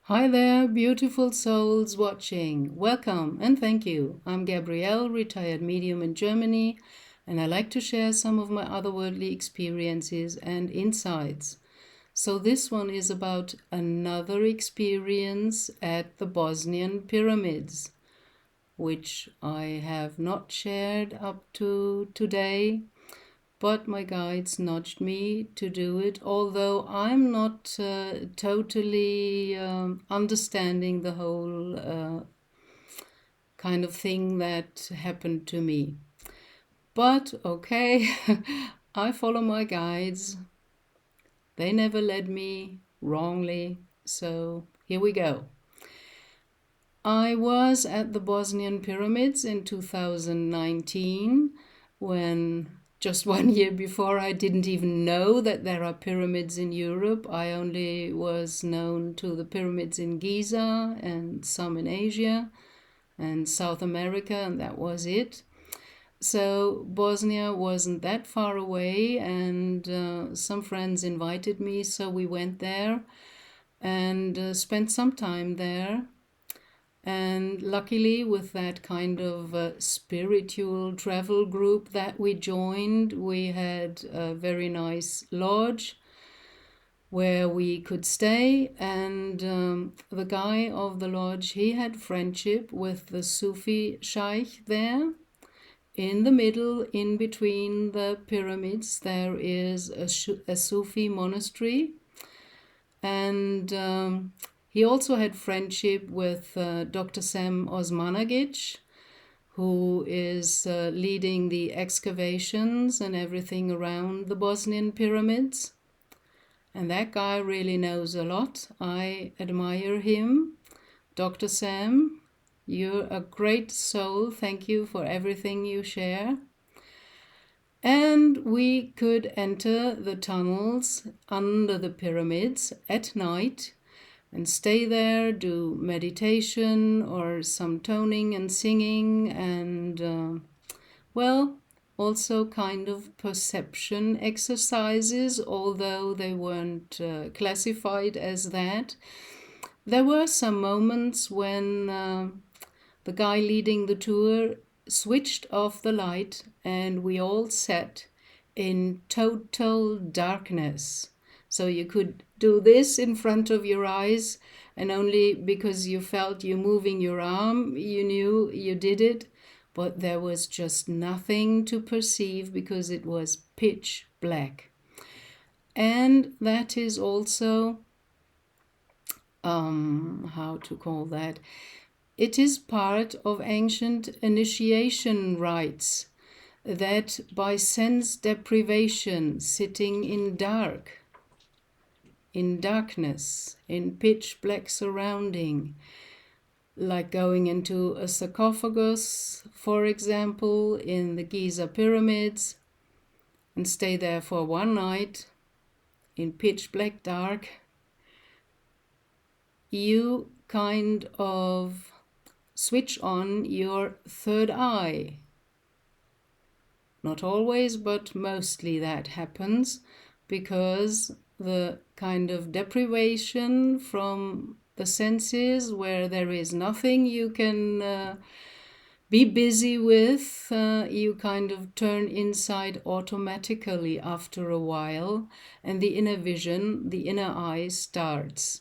Hi there, beautiful souls watching. Welcome and thank you. I'm Gabrielle, retired medium in Germany, and I like to share some of my otherworldly experiences and insights. So, this one is about another experience at the Bosnian pyramids, which I have not shared up to today, but my guides nudged me to do it, although I'm not totally understanding the whole kind of thing that happened to me. But okay, I follow my guides. They never led me wrongly, so here we go. I was at the Bosnian pyramids in 2019 when just 1 year before I didn't even know that there are pyramids in Europe. I only was known to the pyramids in Giza and some in Asia and South America, and that was it. So Bosnia wasn't that far away, and some friends invited me, so we went there and spent some time there. And luckily, with that kind of spiritual travel group that we joined, we had a very nice lodge where we could stay. And the guy of the lodge, he had friendship with the Sufi sheikh there. In the middle, in between the pyramids, there is a Sufi monastery. And he also had friendship with Dr. Sam Osmanagic, who is leading the excavations and everything around the Bosnian pyramids. And that guy really knows a lot. I admire him. Dr. Sam, you're a great soul. Thank you for everything you share. And we could enter the tunnels under the pyramids at night and stay there, do meditation or some toning and singing, and also kind of perception exercises, although they weren't classified as that. There were some moments when the guy leading the tour switched off the light and we all sat in total darkness. So you could do this in front of your eyes, and only because you felt you moving your arm, you knew you did it. But there was just nothing to perceive because it was pitch black. And that is also, how to call that? It is part of ancient initiation rites that by sense deprivation, sitting in darkness, in pitch black surrounding, like going into a sarcophagus, for example, in the Giza pyramids, and stay there for one night in pitch black dark, you kind of switch on your third eye. Not always, but mostly that happens because the kind of deprivation from the senses, where there is nothing you can be busy with, you kind of turn inside automatically after a while, and the inner vision, the inner eye starts.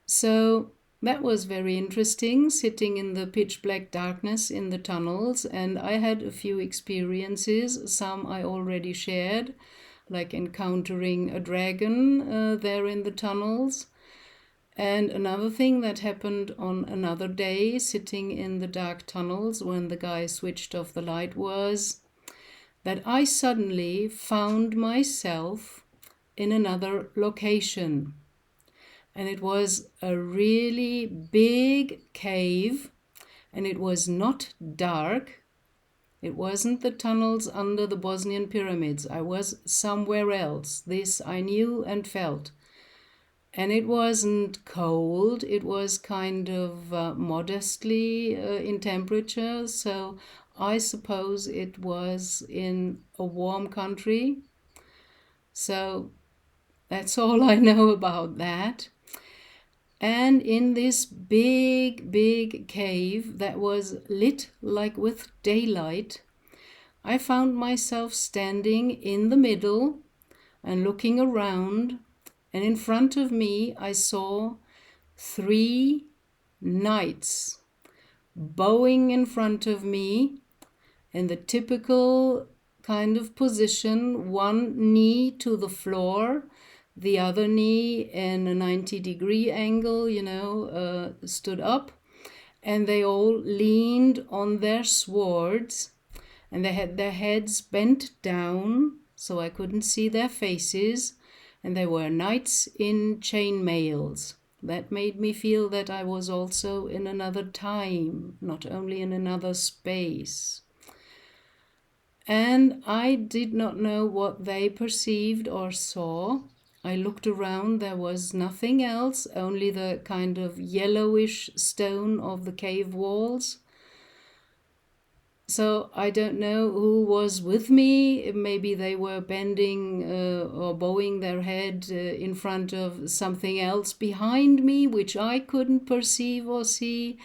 So that was very interesting, sitting in the pitch black darkness in the tunnels, and I had a few experiences. Some I already shared, like encountering a dragon there in the tunnels. And another thing that happened on another day, sitting in the dark tunnels when the guy switched off the light, was that I suddenly found myself in another location. And it was a really big cave, and it was not dark. It wasn't the tunnels under the Bosnian pyramids. I was somewhere else. This I knew and felt. And it wasn't cold. It was kind of modestly in temperature. So I suppose it was in a warm country. So that's all I know about that. And in this big, big cave that was lit like with daylight, I found myself standing in the middle and looking around, and in front of me I saw 3 knights bowing in front of me in the typical kind of position, one knee to the floor, the other knee in a 90-degree angle, stood up, and they all leaned on their swords, and they had their heads bent down so I couldn't see their faces, and they were knights in chainmails. That made me feel that I was also in another time, not only in another space. And I did not know what they perceived or saw. I looked around, there was nothing else, only the kind of yellowish stone of the cave walls. So I don't know who was with me. Maybe they were bending or bowing their head in front of something else behind me, which I couldn't perceive or see.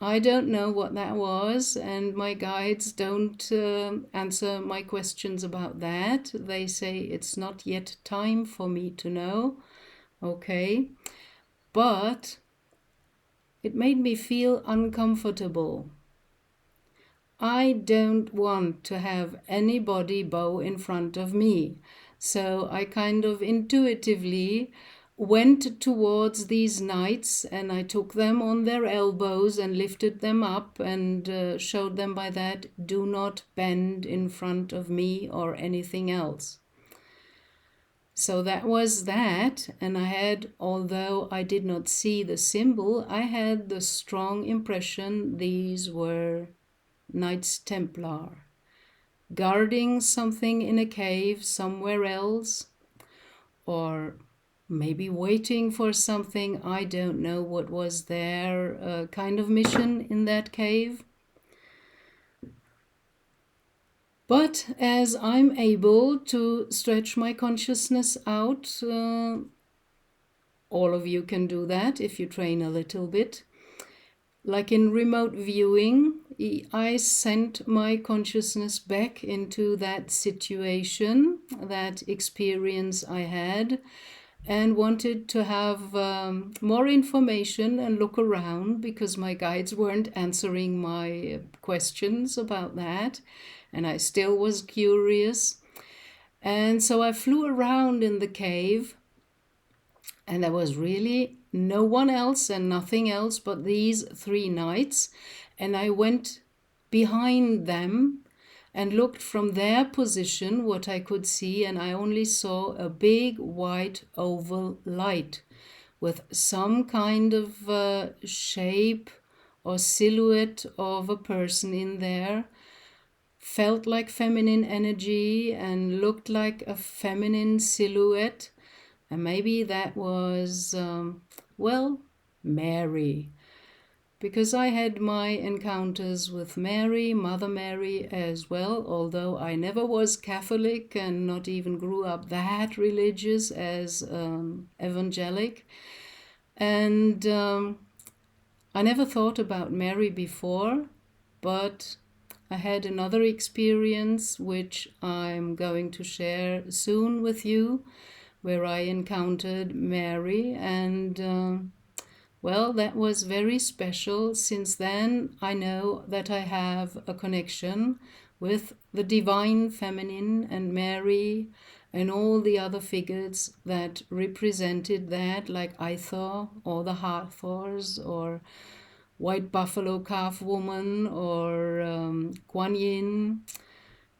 I don't know what that was, and my guides don't answer my questions about that. They say it's not yet time for me to know. Okay. But it made me feel uncomfortable. I don't want to have anybody bow in front of me. So I kind of intuitively went towards these knights, and I took them on their elbows and lifted them up and showed them by that, do not bend in front of me or anything else. So that was that, and I had, although I did not see the symbol, I had the strong impression these were Knights Templar, guarding something in a cave somewhere else, or maybe waiting for something. I don't know what was their kind of mission in that cave. But as I'm able to stretch my consciousness out, all of you can do that if you train a little bit. Like in remote viewing, I sent my consciousness back into that situation, that experience I had, and wanted to have more information and look around, because my guides weren't answering my questions about that, and I still was curious. And so I flew around in the cave, and there was really no one else and nothing else but these 3 knights. And I went behind them and looked from their position what I could see, and I only saw a big white oval light with some kind of shape or silhouette of a person in there. Felt like feminine energy and looked like a feminine silhouette. And maybe that was, Mary. Because I had my encounters with Mary, Mother Mary as well, although I never was Catholic and not even grew up that religious as evangelic. And I never thought about Mary before, but I had another experience which I'm going to share soon with you, where I encountered Mary, and that was very special. Since then, I know that I have a connection with the divine feminine and Mary and all the other figures that represented that, like Ithor or the Hathors or White Buffalo Calf Woman or Kuan Yin,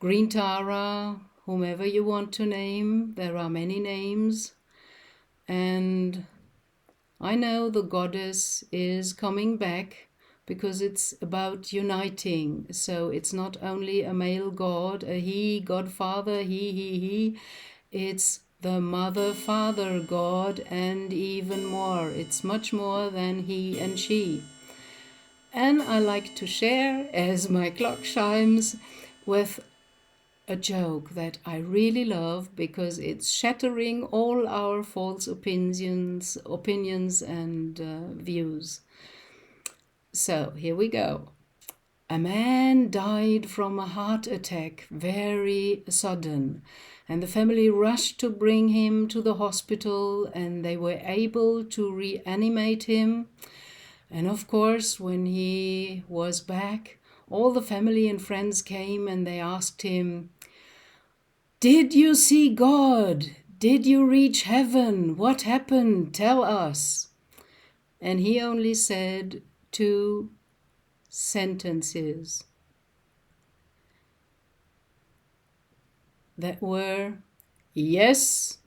Green Tara, whomever you want to name. There are many names. And I know the goddess is coming back because it's about uniting. So it's not only a male god, a he, godfather, he. It's the mother, father god, and even more. It's much more than he and she. And I like to share, as my clock chimes, with a joke that I really love because it's shattering all our false opinions and views. So here we go. A man died from a heart attack, very sudden, and the family rushed to bring him to the hospital, and they were able to reanimate him. And of course, when he was back, all the family and friends came and they asked him, "Did you see God? Did you reach heaven? What happened? Tell us." And he only said 2 sentences that were, "Yes,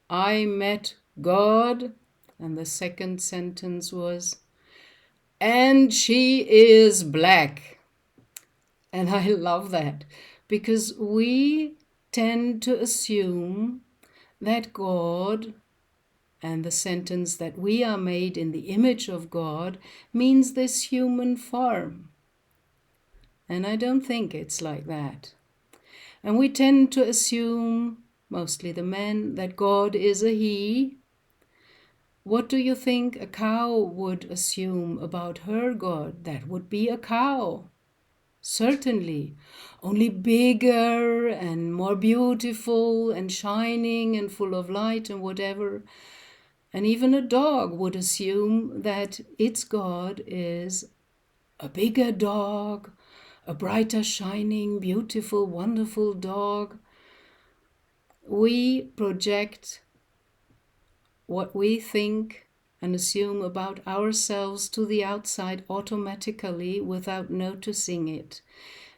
I met God." And the second sentence was, "And she is black." And I love that because we tend to assume that God and the sentence that we are made in the image of God means this human form. And I don't think it's like that. And we tend to assume, mostly the men, that God is a he. What do you think a cow would assume about her God? That would be a cow. Certainly, only bigger and more beautiful and shining and full of light and whatever. And even a dog would assume that its God is a bigger dog, a brighter, shining, beautiful, wonderful dog. We project what we think and assume about ourselves to the outside automatically without noticing it.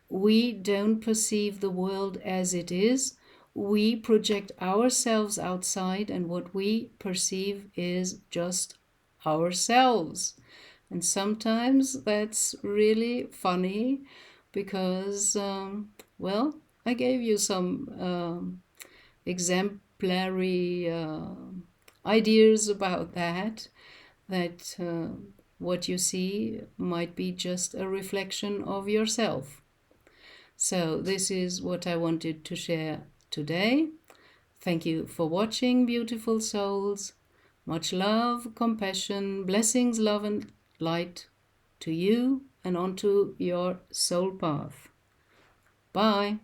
We don't perceive the world as it is. We project ourselves outside, and what we perceive is just ourselves. And sometimes that's really funny because, well, I gave you some exemplary ideas about that what you see might be just a reflection of yourself. So this is what I wanted to share today. Thank you for watching, beautiful souls. Much love, compassion, blessings, love and light to you and onto your soul path. Bye.